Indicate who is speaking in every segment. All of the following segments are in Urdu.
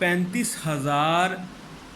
Speaker 1: 35,000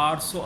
Speaker 1: 800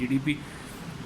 Speaker 1: GDP।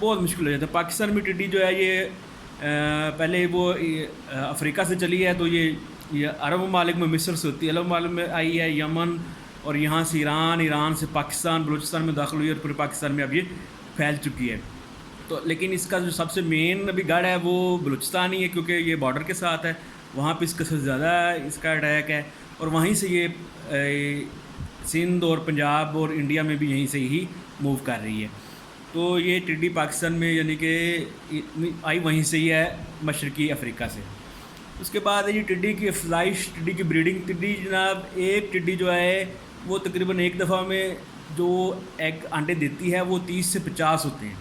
Speaker 1: بہت مشکل ہو جاتا ہے۔ پاکستان میں ٹڈی جو ہے یہ پہلے وہ افریقہ سے چلی ہے، تو یہ عرب ممالک میں مصر سے ہوتی ہے، عرب ممالک میں آئی ہے، یمن اور یہاں سے ایران سے پاکستان بلوچستان میں داخل ہوئی اور پورے پاکستان میں اب یہ پھیل چکی ہے۔ تو لیکن اس کا جو سب سے مین ابھی گڑھ ہے وہ بلوچستان ہی ہے، کیونکہ یہ بارڈر کے ساتھ ہے، وہاں پہ اس کا سب سے زیادہ اس کا اٹیک ہے، اور وہیں سے یہ سندھ اور پنجاب اور انڈیا میں بھی یہیں سے ہی موو کر رہی ہے۔ تو یہ ٹڈی پاکستان میں یعنی کہ آئی وہیں سے ہی ہے، مشرقی افریقہ سے۔ اس کے بعد ہے یہ ٹڈی کی افزائش، ٹڈی کی بریڈنگ۔ ٹڈی جناب ایک ٹڈی جو ہے وہ تقریباً ایک دفعہ میں جو ایک انڈے دیتی ہے وہ 30 سے 50 ہوتے ہیں۔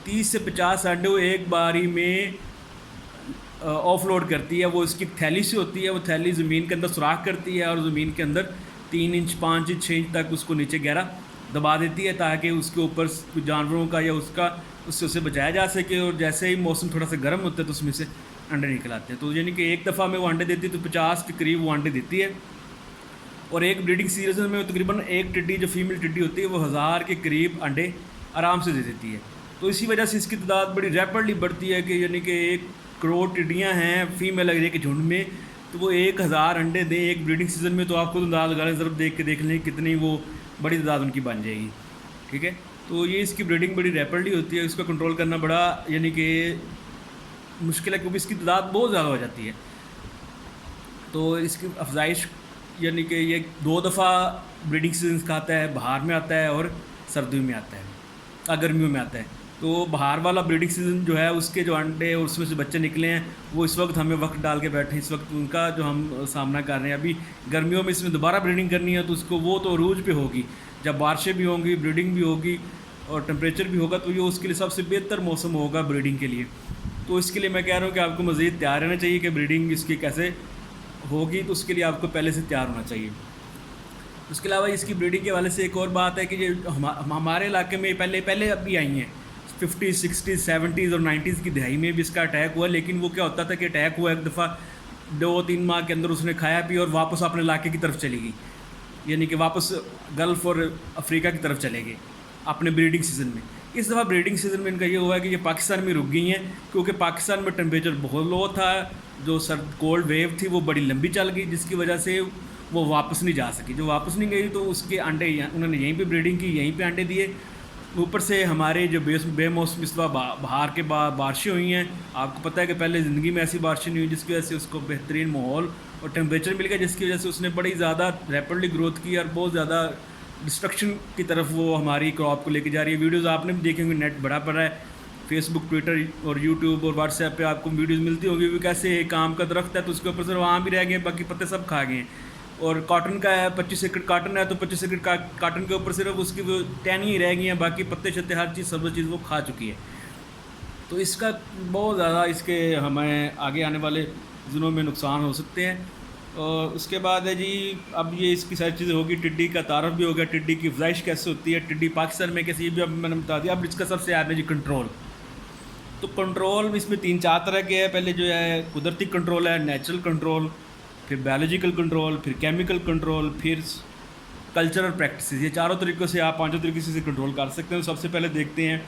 Speaker 1: 30 سے 50 انڈے وہ ایک باری میں آف لوڈ کرتی ہے۔ وہ اس کی تھیلی سے ہوتی ہے، وہ تھیلی زمین کے اندر سوراخ کرتی ہے اور زمین کے اندر 3 انچ 5 انچ 6 انچ تک اس کو نیچے گہرا دبا دیتی ہے، تاکہ اس کے اوپر جانوروں کا یا اس سے اسے بچایا جا سکے، اور جیسے ہی موسم تھوڑا سا گرم ہوتا ہے تو اس میں سے انڈے نکل آتے ہیں۔ تو یعنی کہ ایک دفعہ میں وہ انڈے دیتی ہے تو 50 کے قریب وہ انڈے دیتی ہے، اور ایک بریڈنگ سیزن میں تقریباً ایک ٹڈی جو فیمیل ٹڈی ہوتی ہے وہ 1000 کے قریب انڈے آرام سے دے دیتی ہے۔ تو اسی وجہ سے اس کی تعداد بڑی ریپڈلی بڑھتی ہے، کہ یعنی کہ 1 کروڑ ٹڈیاں ہیں فیمیل ایک جھنڈ میں، تو وہ 1000 انڈے دیں ایک بریڈنگ سیزن میں، تو آپ خود انداز لگا لیں، ضرب دیکھ کے دیکھ لیں کتنی وہ بڑی تعداد ان کی بن جائے گی، ٹھیک ہے۔ تو یہ اس کی بریڈنگ بڑی ریپڈلی ہوتی ہے، اس کا کنٹرول کرنا بڑا یعنی کہ مشکل ہے، کیونکہ اس کی تعداد بہت زیادہ ہو جاتی ہے۔ تو اس کی افزائش یعنی کہ یہ 2 دفعہ بریڈنگ سیزنس کا آتا ہے، بہار میں آتا ہے اور سردیوں میں آتا ہے، گرمیوں میں آتا ہے۔ تو بہار والا بریڈنگ سیزن جو ہے اس کے جو انڈے اور اس میں سے بچے نکلے ہیں وہ اس وقت ہمیں وقت ڈال کے بیٹھے ہیں، اس وقت ان کا جو ہم سامنا کر رہے ہیں۔ ابھی گرمیوں میں اس میں دوبارہ بریڈنگ کرنی ہے، تو اس کو وہ تو عروج پہ ہوگی، جب بارشیں بھی ہوں گی، بریڈنگ بھی ہوگی اور ٹمپریچر بھی ہوگا، تو یہ اس کے لیے سب سے بہتر موسم ہوگا بریڈنگ کے لیے۔ تو اس کے لیے میں کہہ رہا ہوں کہ آپ کو مزید تیار رہنا چاہیے کہ بریڈنگ اس کی کیسے ہوگی، تو اس کے لیے آپ کو پہلے سے تیار ہونا چاہیے۔ اس کے علاوہ اس کی بریڈنگ کے حوالے سے ایک اور بات ہے کہ یہ ہمارے علاقے میں پہلے اب بھی آئی ہیں 50s 60s 70s اور 90s کی دہائی میں بھی اس کا اٹیک ہوا، لیکن وہ کیا ہوتا تھا کہ اٹیک ہوا ایک دفعہ 2-3 ماہ کے اندر اس نے کھایا پی اور واپس اپنے علاقے کی طرف چلی گئی، یعنی کہ واپس گلف اور افریقہ کی طرف چلے گئے اپنے بریڈنگ سیزن میں۔ اس دفعہ بریڈنگ سیزن میں ان کا یہ ہوا ہے کہ یہ پاکستان میں رک گئی ہیں، کیونکہ پاکستان میں ٹمپریچر بہت لو تھا، جو کولڈ ویو تھی وہ بڑی لمبی چل گئی، جس کی وجہ سے وہ واپس نہیں جا سکی۔ جو واپس نہیں گئی تو اس کے انڈے انہوں نے یہیں پہ بریڈنگ کی، یہیں پہ انڈے دیے۔ اوپر سے ہمارے جو بے موسم اس دفعہ بہار کے بعد بارشیں ہوئی ہیں، آپ کو پتہ ہے کہ پہلے زندگی میں ایسی بارشیں نہیں ہوئی، جس کی وجہ سے اس کو بہترین ماحول اور ٹمپریچر مل گیا، جس کی وجہ سے اس نے بڑی زیادہ ریپڈلی گروتھ کی اور بہت زیادہ ڈسٹرکشن کی طرف وہ ہماری کراپ کو لے کے جا رہی ہے۔ ویڈیوز آپ نے بھی دیکھیں گے، نیٹ بڑا پڑا ہے، فیس بک، ٹویٹر اور یوٹیوب اور واٹس ایپ پہ آپ کو ویڈیوز ملتی ہوگی وہ کیسے ایک آم کا درخت ہے تو اس کے اوپر صرف آم بھی رہ گئے ہیں، باقی پتے سب کھا گئے ہیں۔ اور کاٹن کا ہے، 25 ایکڑ کاٹن ہے تو 25 ایکڑ کاٹن کے اوپر صرف اس کی وہ ٹہنی ہی رہ گئی ہیں، باقی پتے شتے ہر چیز سبز چیز وہ کھا چکی ہے۔ تو اس کا بہت زیادہ اس کے ہمیں آگے آنے والے دنوں میں نقصان ہو سکتے ہیں۔ اور اس کے بعد ہے جی اب یہ اس کی ساری چیزیں ہوگی، ٹڈی کا تعارف بھی ہو گیا، ٹڈی کی افزائش کیسے ہوتی ہے، ٹڈی پاکستان میں کیسے، یہ بھی اب میں نے بتا دیا۔ اب اس کا سب سے اہم ہے جی کنٹرول۔ تو کنٹرول اس میں 3-4 طرح کے ہے۔ پہلے جو ہے قدرتی کنٹرول ہے، نیچرل کنٹرول، پھر بایولوجیکل کنٹرول، پھر کیمیکل کنٹرول، پھر کلچرل پریکٹسز۔ یہ چاروں طریقوں سے آپ 5 طریقے سے کنٹرول کر سکتے ہیں۔ سب سے پہلے دیکھتے ہیں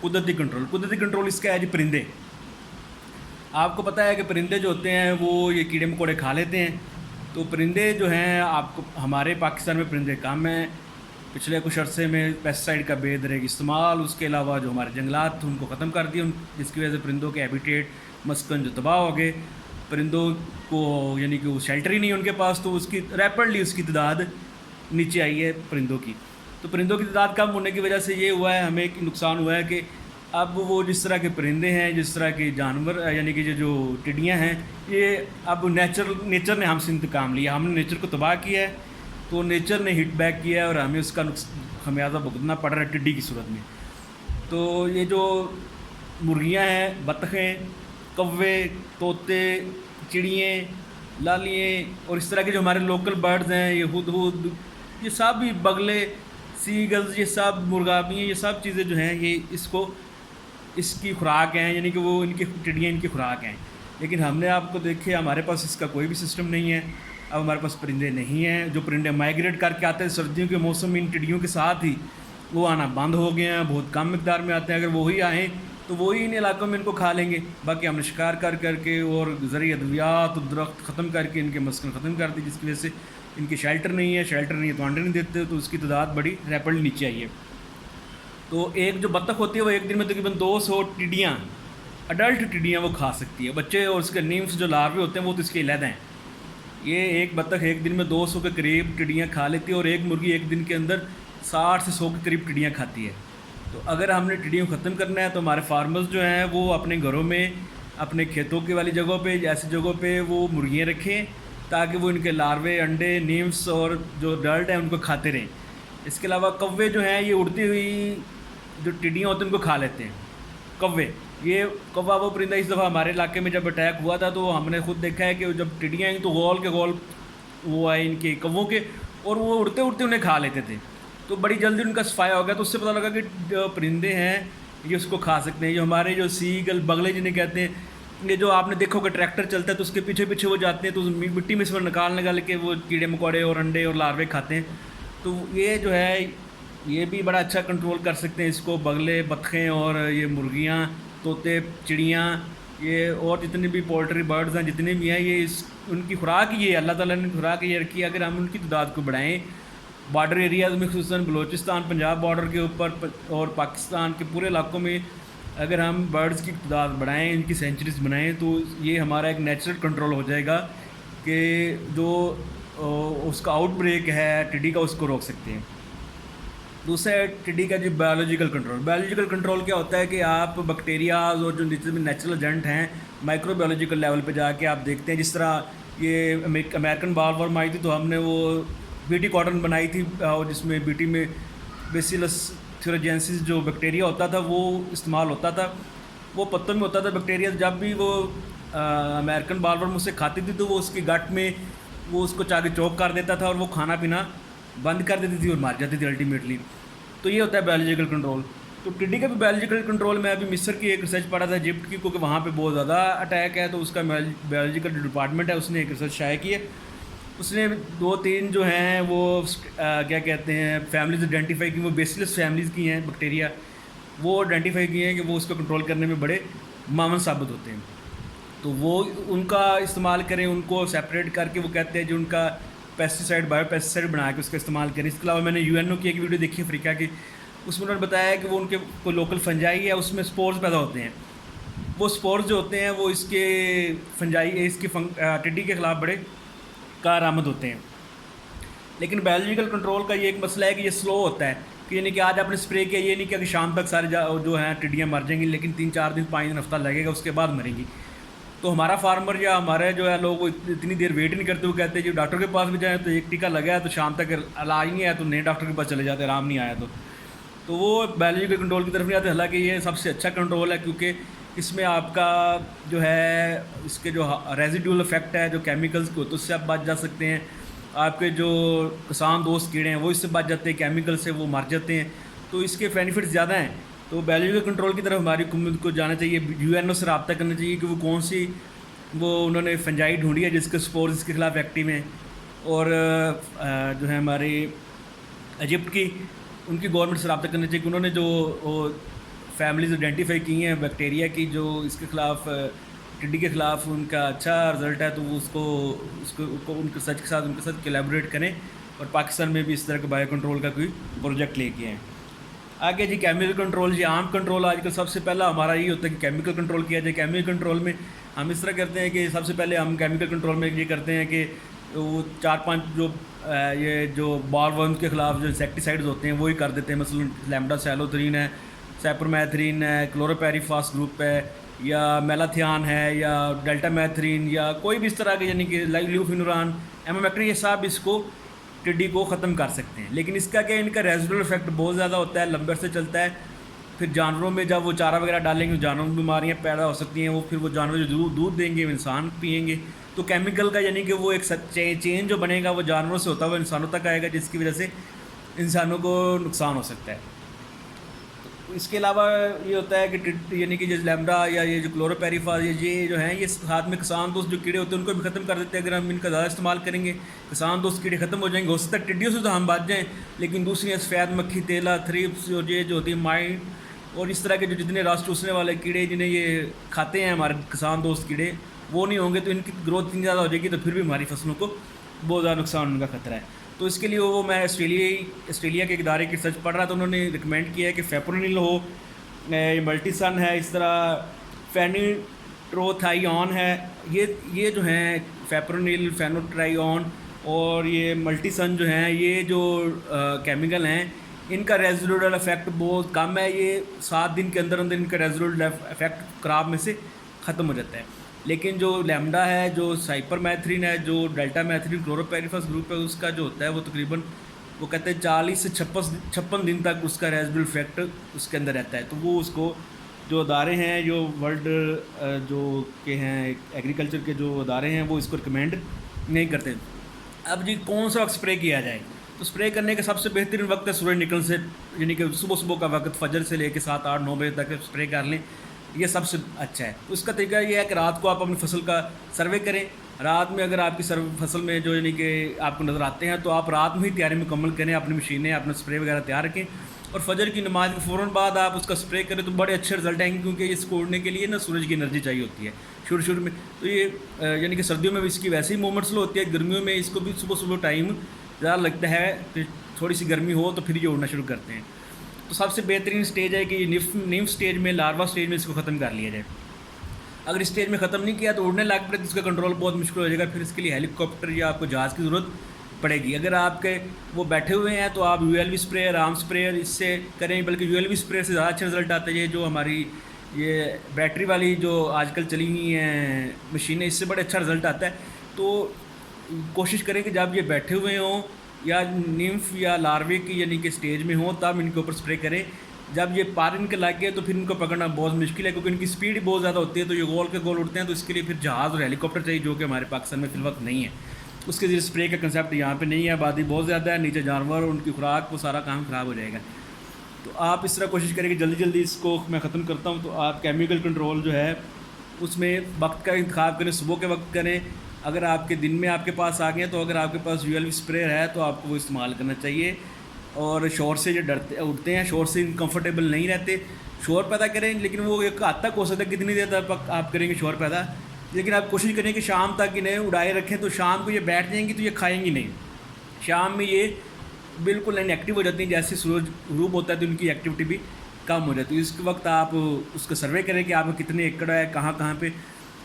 Speaker 1: قدرتی کنٹرول۔ قدرتی کنٹرول اس کا ہے جی پرندے۔ آپ کو پتہ ہے کہ پرندے جو ہوتے ہیں وہ یہ کیڑے مکوڑے کھا لیتے ہیں، تو پرندے جو ہیں آپ کو ہمارے پاکستان میں پرندے کم ہیں۔ پچھلے کچھ عرصے میں پیسٹیسائڈ کا بے دریغ استعمال، اس کے علاوہ جو ہمارے جنگلات تھے ان کو ختم کر دیا، جس کی وجہ سے پرندوں کے ہیبیٹیٹ مسکن جو تباہ ہو گئے، پرندوں کو یعنی کہ وہ شیلٹر ہی نہیں ان کے پاس، تو اس کی ریپڈلی اس کی تعداد نیچے آئی ہے پرندوں کی۔ تو پرندوں کی تعداد کم ہونے کی وجہ سے یہ ہوا ہے، ہمیں ایک نقصان ہوا ہے کہ اب وہ جس طرح کے پرندے ہیں، جس طرح کے جانور یعنی کہ جو ٹڈیاں ہیں، یہ اب نیچر نے ہم سے انتقام لیا، ہم نے نیچر کو تباہ کیا ہے، تو نیچر نے ہٹ بیک کیا ہے اور ہمیں اس کا خمیازہ بھگتنا پڑ رہا ہے ٹڈی کی صورت میں۔ تو یہ جو مرغیاں ہیں، بطخیں، کوے، طوطے، چڑییں، لالییں اور اس طرح کے جو ہمارے لوکل برڈز ہیں، یہ ہدہد، یہ سب بھی بگلے، سیگلز، یہ سب مرغابیاں، یہ سب چیزیں جو ہیں یہ اس کی خوراک ہیں، یعنی کہ وہ ان کی ٹڈیاں ان کی خوراک ہیں۔ لیکن ہم نے آپ کو دیکھے ہمارے پاس اس کا کوئی بھی سسٹم نہیں ہے۔ اب ہمارے پاس پرندے نہیں ہیں، جو پرندے مائیگریٹ کر کے آتے ہیں سردیوں کے موسم میں ان ٹڈیوں کے ساتھ ہی، وہ آنا بند ہو گئے ہیں، بہت کم مقدار میں آتے ہیں. اگر وہی آئیں تو وہی ان علاقوں میں ان کو کھا لیں گے. باقی ہم نے شکار کر کر کے اور زرعی ادویات اور درخت ختم کر کے ان کے مسکن ختم کر دی، جس کی وجہ سے ان کے شیلٹر نہیں ہے تو انڈے نہیں دیتے، تو اس کی تعداد بڑی ریپڈلی نیچے آئی ہے. تو ایک جو بطخ ہوتی ہے وہ ایک دن میں تقریباً 200 ٹڈیاں، اڈلٹ ٹڈیاں وہ کھا سکتی ہے. بچے اور اس کے نیمس جو لاروے ہوتے ہیں وہ تو اس کے علیحدہ ہیں. یہ ایک بطخ ایک دن میں 200 کے قریب ٹڈیاں کھا لیتی ہے، اور ایک مرغی ایک دن کے اندر 60 سے 100 کے قریب ٹڈیاں کھاتی ہے. تو اگر ہم نے ٹڈیوں کو ختم کرنا ہے تو ہمارے فارمرز جو ہیں وہ اپنے گھروں میں، اپنے کھیتوں کی والی جگہوں پہ، ایسی جگہوں پہ وہ مرغیاں رکھیں تاکہ وہ ان کے لاروے، انڈے، نیمس اور جو ڈرٹ ہیں ان کو کھاتے رہیں. اس کے علاوہ کوے جو ہیں یہ اڑتی ہوئی جو ٹڈیاں ہوتی ہیں ان کو کھا لیتے ہیں. کوے، یہ کوا وہ پرندہ اس دفعہ ہمارے علاقے میں جب اٹیک ہوا تھا تو ہم نے خود دیکھا ہے کہ جب ٹڈیاں آئیں تو غول کے غول وہ آئے ان کے کووں کے، اور وہ اڑتے اڑتے انہیں کھا لیتے تھے. تو بڑی جلدی ان کا صفایا ہو گیا. تو اس سے پتہ لگا کہ جو پرندے ہیں یہ اس کو کھا سکتے ہیں. جو ہمارے جو سیگل، بغلے جنہیں کہتے ہیں، یہ جو آپ نے دیکھو کہ ٹریکٹر چلتا ہے تو اس کے پیچھے پیچھے وہ جاتے ہیں تو مٹی میں سے وہ نکال کے وہ کیڑے مکوڑے اور انڈے اور لاروے کھاتے ہیں. تو یہ جو ہے یہ بھی بڑا اچھا کنٹرول کر سکتے ہیں اس کو. بغلے، بطخیں اور یہ مرغیاں، طوطے، چڑیاں، یہ اور جتنے بھی پولٹری برڈز ہیں جتنے بھی ہیں، یہ ان کی خوراک یہ ہے، اللہ تعالیٰ نے خوراک یہ رکھی ہے. اگر ہم ان کی تعداد کو بڑھائیں بارڈر ایریاز میں، خصوصاً بلوچستان پنجاب بارڈر کے اوپر اور پاکستان کے پورے علاقوں میں اگر ہم برڈز کی تعداد بڑھائیں، ان کی سینچریز بنائیں، تو یہ ہمارا ایک نیچرل کنٹرول ہو جائے گا کہ جو اس کا آؤٹ بریک ہے ٹڈی کا اس کو روک سکتے ہیں. دوسرا ہے ٹڈی کا جو بایولوجیکل کنٹرول. بایولوجیکل کنٹرول کیا ہوتا ہے کہ آپ بیکٹیریاز اور جو جتنے بھی نیچرل ایجنٹ ہیں مائکرو بایولوجیکل لیول پہ جا کے آپ دیکھتے ہیں. جس طرح یہ امریکن بال ورم آئی تھی تو ہم نے وہ بیٹی کاٹن بنائی تھی، جس میں بیٹی میں بیسیلس تھیوروجینسس جو بیکٹیریا ہوتا تھا وہ استعمال ہوتا تھا. وہ پتوں میں ہوتا تھا بیکٹیریا. جب بھی وہ امریکن بال ورم اسے کھاتی تھی تو وہ اس کی گٹ میں وہ اس کو چاہ کے چوک کر دیتا تھا اور وہ کھانا پینا بند کر دیتی تھی اور مار جاتی تھی الٹیمیٹلی. تو یہ ہوتا ہے بایولوجیکل کنٹرول. تو ٹڈی کا بھی بایولوجیکل کنٹرول، میں ابھی مصر کی ایک ریسرچ پڑھا تھا ایجپٹ کی، کیونکہ وہاں پہ بہت زیادہ اٹیک ہے. تو اس کا بایولوجیکل جو ڈپارٹمنٹ ہے اس نے ایک ریسرچ شائع کی ہے. اس نے 2-3 جو ہیں وہ کیا کہتے ہیں فیملیز آئیڈینٹیفائی کی، وہ بیسلس فیملیز کی ہیں بیکٹیریا، وہ آئیڈینٹیفائی کیے ہیں کہ وہ اس کو کنٹرول کرنے میں بڑے معاون ثابت ہوتے ہیں. تو وہ ان کا استعمال کریں، ان کو سیپریٹ کر کے وہ کہتے ہیں جو ان کا پیسٹیسائڈ، بایو پیسٹیسائڈ بنا کے اس کا استعمال کریں. اس کے علاوہ میں نے UNO کی ایک ویڈیو دیکھی افریقہ کی، اس میں انہوں نے بتایا کہ وہ ان کے کوئی لوکل فنجائی ہے اس میں سپورز پیدا ہوتے ہیں. وہ سپورز جو ہوتے ہیں وہ اس کے فنجائی، اس کی ٹڈی کے خلاف بڑے کارآمد ہوتے ہیں. لیکن بایولوجیکل کنٹرول کا یہ ایک مسئلہ ہے کہ یہ سلو ہوتا ہے، کہ یعنی کہ آج آپ نے اسپرے کیا، یہ نہیں کہ شام تک سارے جو ہیں ٹڈیاں مر جائیں گی، لیکن 3-4 دن 5 دن ہفتہ لگے گا، اس کے بعد مریں گی. تو ہمارا فارمر یا ہمارے جو ہے لوگ اتنی دیر ویٹ نہیں کرتے. وہ کہتے ہیں جو ڈاکٹر کے پاس بھی جائیں تو ایک ٹیکہ لگا ہے تو شام تک علاج نہیں آیا تو نئے ڈاکٹر کے پاس چلے جاتے، آرام نہیں آیا تو وہ بایولوجیکل کنٹرول کی طرف نہیں آتے. حالانکہ یہ سب سے اچھا کنٹرول ہے، کیونکہ اس میں آپ کا جو ہے اس کے جو ریزیڈیول افیکٹ ہے جو کیمیکلز کو، تو اس سے آپ بچ جا سکتے ہیں. آپ کے جو کسان دوست کیڑے ہیں وہ اس سے بچ جاتے ہیں، کیمیکل سے وہ مر جاتے ہیں. تو اس کے بینیفٹس زیادہ ہیں. تو بایولوجیکل کنٹرول کی طرف ہماری حکومت کو جانا چاہیے، UNO سے رابطہ کرنا چاہیے کہ وہ کون سی وہ انہوں نے فنجائی ڈھونڈی ہے جس کے سپورز اس کے خلاف ایکٹیو ہیں. اور جو ہے ہماری ایجپٹ کی، ان کی گورنمنٹ سے رابطہ کرنا چاہیے کہ انہوں نے جو فیملیز آئیڈینٹیفائی کی ہیں بیکٹیریا کی جو اس کے خلاف ٹڈی کے خلاف ان کا اچھا رزلٹ ہے، تو وہ اس کو ان کے سچ کے ساتھ ان کے ساتھ کولیبوریٹ کریں. اور پاکستان میں بھی اس طرح کا بایو کنٹرول کا کوئی پروجیکٹ لے کے ہیں. آگے جی کیمیکل کنٹرول. جی عام کنٹرول آج کل سب سے پہلا ہمارا یہ ہوتا ہے کہ کیمیکل کنٹرول کیا جائے. کیمیکل کنٹرول میں ہم اس طرح کرتے ہیں کہ سب سے پہلے ہم کیمیکل کنٹرول میں یہ کرتے ہیں کہ وہ 4-5 یہ جو بال ورم کے خلاف جو انسیکٹیسائڈز ہوتے ہیں وہی کر دیتے ہیں. مثلا لیمڈا سیلوتھرین ہے، سیپرومیتھرین ہے، کلوروپیریفاس گروپ ہے، یا میلاتھیان ہے، یا ڈیلٹا میتھرین، یا کوئی بھی اس طرح کے یعنی کہ لیوفینوران، ایمومیکٹر، یہ سب اس کو ٹڈی کو ختم کر سکتے ہیں. لیکن اس کا کیا ان کا ریزیڈول افیکٹ بہت زیادہ ہوتا ہے، لمبے سے چلتا ہے. پھر جانوروں میں جب وہ چارہ وغیرہ ڈالیں گے جانوروں میں بیماریاں پیدا ہو سکتی ہیں. وہ پھر وہ جانور جو دودھ دیں گے وہ انسان پئیں گے. تو کیمیکل کا یعنی کہ وہ ایک چین جو بنے گا وہ جانوروں سے ہوتا ہے وہ انسانوں تک آئے گا، جس کی وجہ سے انسانوں کو نقصان ہو سکتا ہے. اس کے علاوہ یہ ہوتا ہے کہ یعنی کہ جیسے لیمڈا یا یہ جو کلوروپیریفاز یہ جو ہیں یہ ساتھ میں کسان دوست جو کیڑے ہوتے ہیں ان کو بھی ختم کر دیتے ہیں. اگر ہم ان کا زیادہ استعمال کریں گے کسان دوست کیڑے ختم ہو جائیں گے. ہو سکتا ہے ٹڈیوں سے تو ہم بچ جائیں, لیکن دوسری سفید مکھی, تیلا, تھریپس اور یہ جو ہوتی ہے مائنڈ اور اس طرح کے جو جتنے رس چوسنے والے کیڑے جنہیں یہ کھاتے ہیں ہمارے کسان دوست کیڑے, وہ نہیں ہوں گے تو ان کی گروتھ اتنی زیادہ ہو جائے گی تو پھر بھی ہماری فصلوں کو بہت زیادہ نقصان ہونے کا خطرہ ہے. تو اس کے لیے وہ میں آسٹریلیا کے ایک ادارے کی ریسرچ پڑھ رہا تھا. انہوں نے ریکمینڈ کیا ہے کہ فیپرونل ہو, ملٹی سن ہے, اس طرح فینیٹروتھائیون ہے, یہ جو ہیں فیپرونل, فینوٹرائیون اور یہ ملٹی سن جو ہیں یہ جو کیمیکل ہیں ان کا ریزیڈوڈل افیکٹ بہت کم ہے. یہ 7 دن کے اندر اندر ان کا ریزیڈوڈل افیکٹ کراب میں سے ختم ہو جاتا ہے. لیکن جو لیمڈا ہے, جو سائپر میتھرین ہے, جو ڈیلٹا میتھرین کلوروپیریفاس گروپ ہے, اس کا جو ہوتا ہے وہ تقریباً وہ کہتے ہیں 40 سے 56 دن تک اس کا ریزیڈوڈل افیکٹ اس کے اندر رہتا ہے. تو وہ اس کو جو ادارے ہیں جو ورلڈ جو کہ ہیں ایگریکلچر کے جو ادارے ہیں وہ اس کو ریکمینڈ نہیں کرتے. اب جی کون سا وقت اسپرے کیا جائے؟ تو اسپرے کرنے کا سب سے بہترین وقت ہے سورج نکلنے سے, یعنی کہ صبح کا وقت فجر سے لے کے 7, 8, 9 بجے تک اسپرے کر لیں, یہ سب سے اچھا ہے. تو اس کا طریقہ یہ ہے کہ رات کو آپ اپنی فصل کا سروے کریں. رات میں اگر آپ کی فصل میں جو یعنی کہ آپ کو نظر آتے ہیں تو آپ رات میں ہی تیاری مکمل کریں, اپنی مشینیں, اپنا اسپرے وغیرہ تیار رکھیں اور فجر کی نماز کے فوراً بعد آپ اس کا اسپرے کریں تو بڑے اچھے رزلٹ آئیں گے, کیونکہ اس کو اڑنے کے لیے نا سورج کی انرجی چاہیے ہوتی ہے شروع میں. تو یہ یعنی کہ سردیوں میں بھی اس کی ویسے ہی موومنٹ سلو ہوتی ہے, گرمیوں میں اس کو بھی صبح ٹائم زیادہ لگتا ہے کہ تھوڑی سی گرمی ہو تو پھر یہ اڑنا شروع کرتے ہیں. تو سب سے بہترین سٹیج ہے کہ یہ نیمف سٹیج میں, لاروا سٹیج میں اس کو ختم کر لیا جائے. اگر اس سٹیج میں ختم نہیں کیا تو اڑنے لگ پڑے تو اس کا کنٹرول بہت مشکل ہو جائے گا. پھر اس کے لیے ہیلی کاپٹر یا آپ کو جہاز کی ضرورت پڑے گی. اگر آپ کے وہ بیٹھے ہوئے ہیں تو آپ ULV اسپرے, آرام اسپرے اس سے کریں, بلکہ ULV اسپرے سے زیادہ اچھا رزلٹ آتا ہے. یہ جو ہماری یہ بیٹری والی جو آج کل چلی ہوئی ہیں مشینیں, اس سے بڑے اچھا رزلٹ آتا ہے. تو کوشش کریں کہ جب یہ بیٹھے ہوئے ہوں یا نیمف یا لاروے کی یعنی کہ سٹیج میں ہوں تب ان کے اوپر اسپرے کریں. جب یہ پار ان کے لگ گئے تو پھر ان کو پکڑنا بہت مشکل ہے, کیونکہ ان کی سپیڈ بہت زیادہ ہوتی ہے, تو یہ گول کے گول اڑتے ہیں. تو اس کے لیے پھر جہاز اور ہیلی کاپٹر چاہیے, جو کہ ہمارے پاکستان میں فی الوقت نہیں ہے. اس کے ذریعے اسپرے کا کنسیپٹ یہاں پہ نہیں ہے, آبادی بہت زیادہ ہے, نیچے جانور, ان کی خوراک, وہ سارا کام خراب ہو جائے گا. تو آپ اس طرح کوشش کریں کہ جلدی اس کو میں ختم کرتا ہوں. تو آپ کیمیکل کنٹرول جو ہے اس میں وقت کا انتخاب کریں, صبح کے وقت کریں. اگر آپ کے دن میں آپ کے پاس آ گئے تو اگر آپ کے پاس ULV اسپرے ہے تو آپ کو وہ استعمال کرنا چاہیے. اور شور سے جو اٹھتے ہیں, شور سے کمفرٹیبل نہیں رہتے, شور پیدا کریں, لیکن وہ ایک حد تک ہو سکتا ہے کتنی دیر تک آپ کریں گے شور پیدا, لیکن آپ کوشش کریں کہ شام تک انہیں اڑائے رکھیں. تو شام کو یہ بیٹھ جائیں گی تو یہ کھائیں گی نہیں. شام میں یہ بالکل ان ایکٹیو ہو جاتی ہیں, جیسے سورج غروب ہوتا ہے تو ان کی ایکٹیویٹی بھی کم ہو جاتی ہے. اس وقت آپ اس کا سروے کریں کہ آپ کو کتنے ایکڑ ہے, کہاں پہ.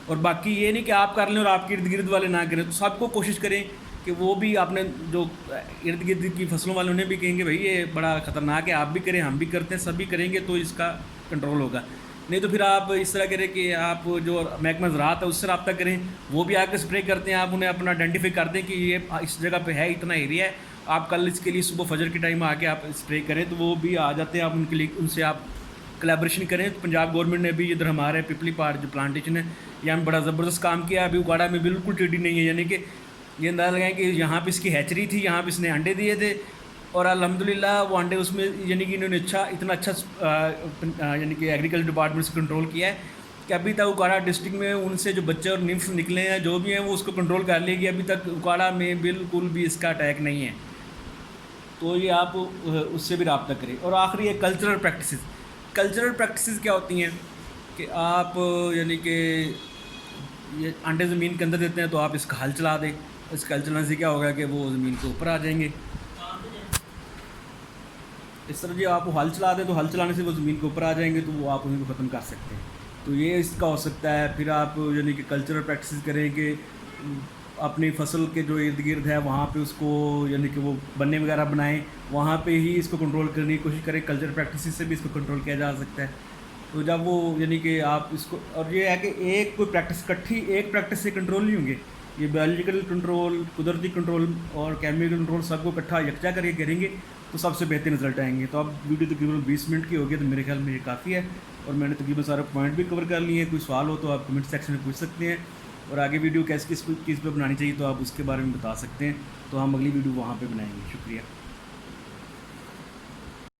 Speaker 1: اور باقی یہ نہیں کہ آپ کر لیں اور آپ کے ارد گرد والے نہ کریں. تو سب کو کوشش کریں کہ وہ بھی اپنے جو ارد گرد کی فصلوں والے انہیں بھی کہیں گے بھائی یہ بڑا خطرناک ہے, آپ بھی کریں, ہم بھی کرتے ہیں, سبھی کریں گے تو اس کا کنٹرول ہوگا. نہیں تو پھر آپ اس طرح کریں کہ آپ جو محکمہ زراعت ہے اس سے رابطہ کریں, وہ بھی آ کے اسپرے کرتے ہیں. آپ انہیں اپنا آئیڈینٹیفائی کر دیں کہ یہ اس جگہ پہ ہے, اتنا ایریا ہے, آپ کل اس کے لیے صبح فجر کے ٹائم آ کے آپ اسپرے کریں. تو وہ بھی آ جاتے ہیں, آپ ان کے لیے ان سے آپ کلیبریشن کریں. پنجاب گورنمنٹ نے بھی ادھر ہمارے پپلی پہاڑ جو پلانٹیشن ہے یہاں بڑا زبردست کام کیا. ابھی اکاڑا میں بالکل ٹڈی نہیں ہے, یعنی کہ یہ اندازہ لگائیں کہ یہاں پہ اس کی ہیچری تھی, یہاں پہ اس نے انڈے دیے تھے اور الحمدللہ وہ انڈے اس میں یعنی کہ انہوں نے اتنا اچھا یعنی کہ ایگریکلچر ڈپارٹمنٹ سے کنٹرول کیا ہے کہ ابھی تک اکاڑا ڈسٹرکٹ میں ان سے جو بچے اور نمف نکلے ہیں جو بھی ہیں وہ اس کو کنٹرول کر لے گی. ابھی تک اکاڑا میں بالکل بھی اس کا اٹیک نہیں ہے. تو یہ آپ اس سے بھی رابطہ کریں. اور آخری ہے کلچرل پریکٹسز. کلچرل پریکٹسز کیا ہوتی ہیں کہ آپ یعنی کہ یہ انڈے زمین کے اندر دیتے ہیں تو آپ اس کا ہل چلا دیں. اس کا ہل چلانے سے کیا ہوگا کہ وہ زمین کے اوپر آ جائیں گے. اس طرح جی آپ ہل چلا دیں تو ہل چلانے سے وہ زمین کے اوپر آ جائیں گے, تو وہ آپ انہیں کو ختم کر سکتے ہیں. تو یہ اس کا ہو سکتا ہے. پھر آپ یعنی کہ کلچرل پریکٹسز کریں کہ اپنی فصل کے جو ارد گرد ہے وہاں پہ اس کو یعنی کہ وہ بننے وغیرہ بنائیں, وہاں پہ ہی اس کو کنٹرول کرنے کی کوشش کریں. کلچرل پریکٹسز سے بھی اس کو کنٹرول کیا جا سکتا ہے. تو جب وہ یعنی کہ آپ اس کو, اور یہ ہے کہ ایک کوئی پریکٹس کٹھی ایک پریکٹس سے کنٹرول نہیں ہوں گے. یہ بایولوجیکل کنٹرول, قدرتی کنٹرول اور کیمیکل کنٹرول سب کو اکٹھا یکجا کر کے کریں گے تو سب سے بہتر رزلٹ آئیں گے. تو اب ویڈیو تقریباً 20 منٹ کی ہوگی, تو میرے خیال میں یہ کافی ہے اور میں نے تقریباً سارے پوائنٹ بھی کور کر لیے ہیں. کوئی سوال ہو تو آپ کمنٹ سیکشن میں پوچھ سکتے ہیں, اور آگے ویڈیو کس پہ بنانی چاہیے تو آپ اس کے بارے میں بتا سکتے ہیں. تو ہم اگلی ویڈیو وہاں پہ بنائیں گے. شکریہ.